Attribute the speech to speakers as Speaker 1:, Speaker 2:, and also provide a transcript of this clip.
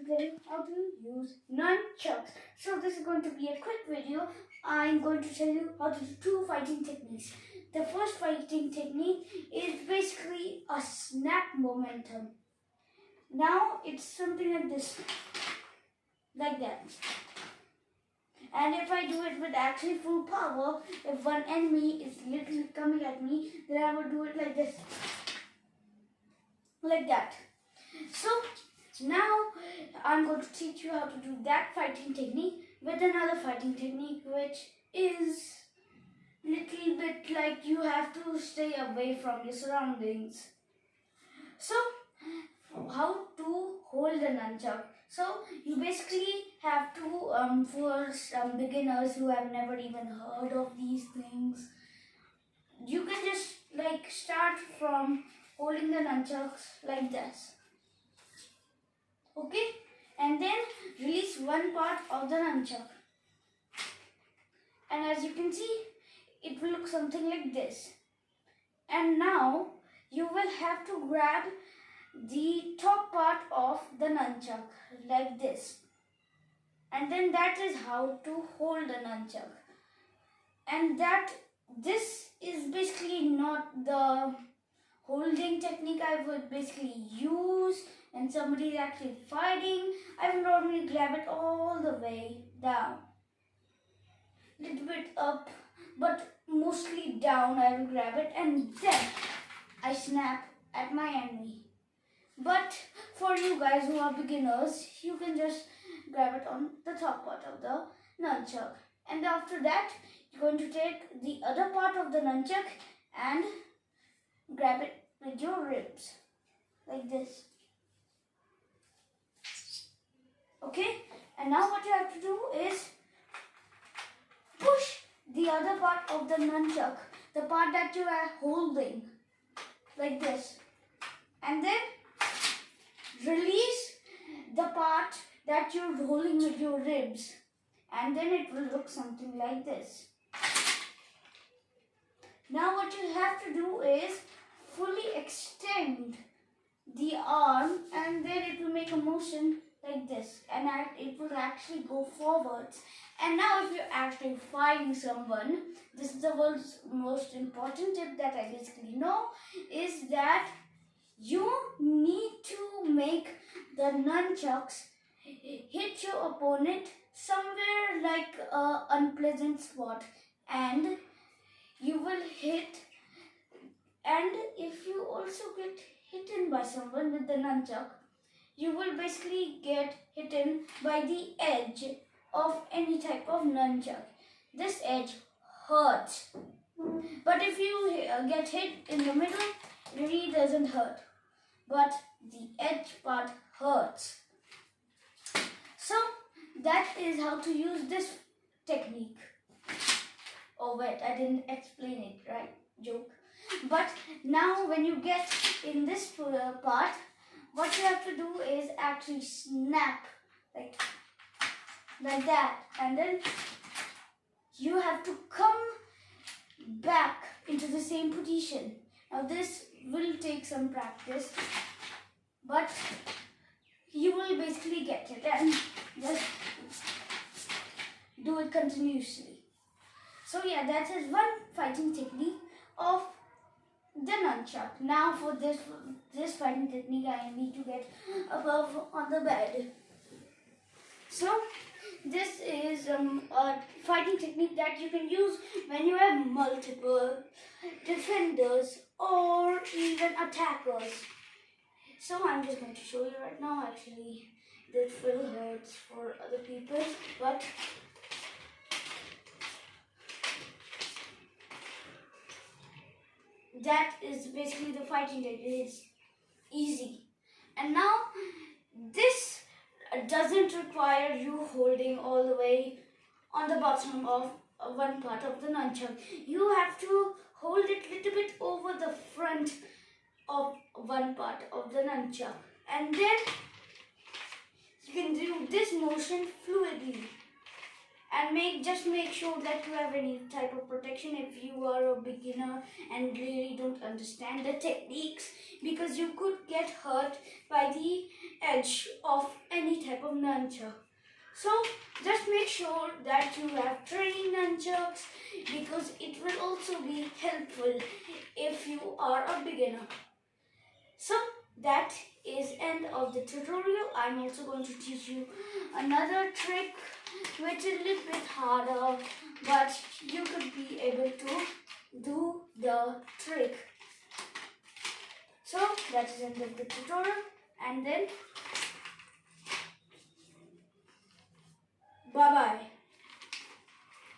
Speaker 1: to tell you how to use nunchucks. So this is going to be a quick video. I'm going to tell you how to do two fighting techniques. The first fighting technique is basically a snap momentum. Now it's something like this, like that. And if I do it with actually full power, if one enemy is literally coming at me, then I will do it like this, like that. So now I'm going to teach you how to do that fighting technique with another fighting technique, which is little bit like you have to stay away from your surroundings. So how to hold the nunchuck? So you basically have to, for some beginners who have never even heard of these things, you can just like start from holding the nunchucks like this. Okay, and then release one part of the nunchuck, and as you can see, it will look something like this. And now you will have to grab the top part of the nunchuck like this, and then that is how to hold the nunchuck. And this is basically not the holding technique I would basically use when somebody is actually fighting. I will normally grab it all the way down, little bit up, but mostly down. I will grab it and then I snap at my enemy. But for you guys who are beginners, you can just grab it on the top part of the nunchuck. And after that, you're going to take the other part of the nunchuck and grab it with your ribs, like this. Okay? And now what you have to do is push the other part of the nunchuck, the part that you are holding, like this. And then release the part that you're holding with your ribs. And then it will look something like this. Now what you have to do is fully extend the arm, and then it will make a motion like this, and it will actually go forwards. And now if you're actually fighting someone, this is the world's most important tip that I basically know, is that you need to make the nunchucks hit your opponent somewhere like an unpleasant spot, and you will hit. And if you also get hit by someone with the nunchuck, you will basically get hit by the edge of any type of nunchuck. This edge hurts. But if you get hit in the middle, it really doesn't hurt. But the edge part hurts. So that is how to use this technique. Oh wait, I didn't explain it, right? Joke. But now when you get in this part, what you have to do is actually snap like that, and then you have to come back into the same position. Now this will take some practice, but you will basically get it, and just do it continuously. So yeah, that is one fighting technique of the nunchuck. Now for this fighting technique, I need to get above on the bed. So this is a fighting technique that you can use when you have multiple defenders or even attackers. So I'm just going to show you right now. Actually, this will hurt for other people, but that is basically the fighting technique. It's easy. And now this doesn't require you holding all the way on the bottom of one part of the nunchuck. You have to hold it a little bit over the front of one part of the nunchuck, and then you can do this motion fluidly. and just make sure that you have any type of protection if you are a beginner and really don't understand the techniques, because you could get hurt by the edge of any type of nunchuck. So just make sure that you have training nunchucks, because it will also be helpful if you are a beginner. So that is end of the tutorial. I'm also going to teach you another trick which is a little bit harder, but you could be able to do the trick. So that is end of the tutorial, and then bye bye.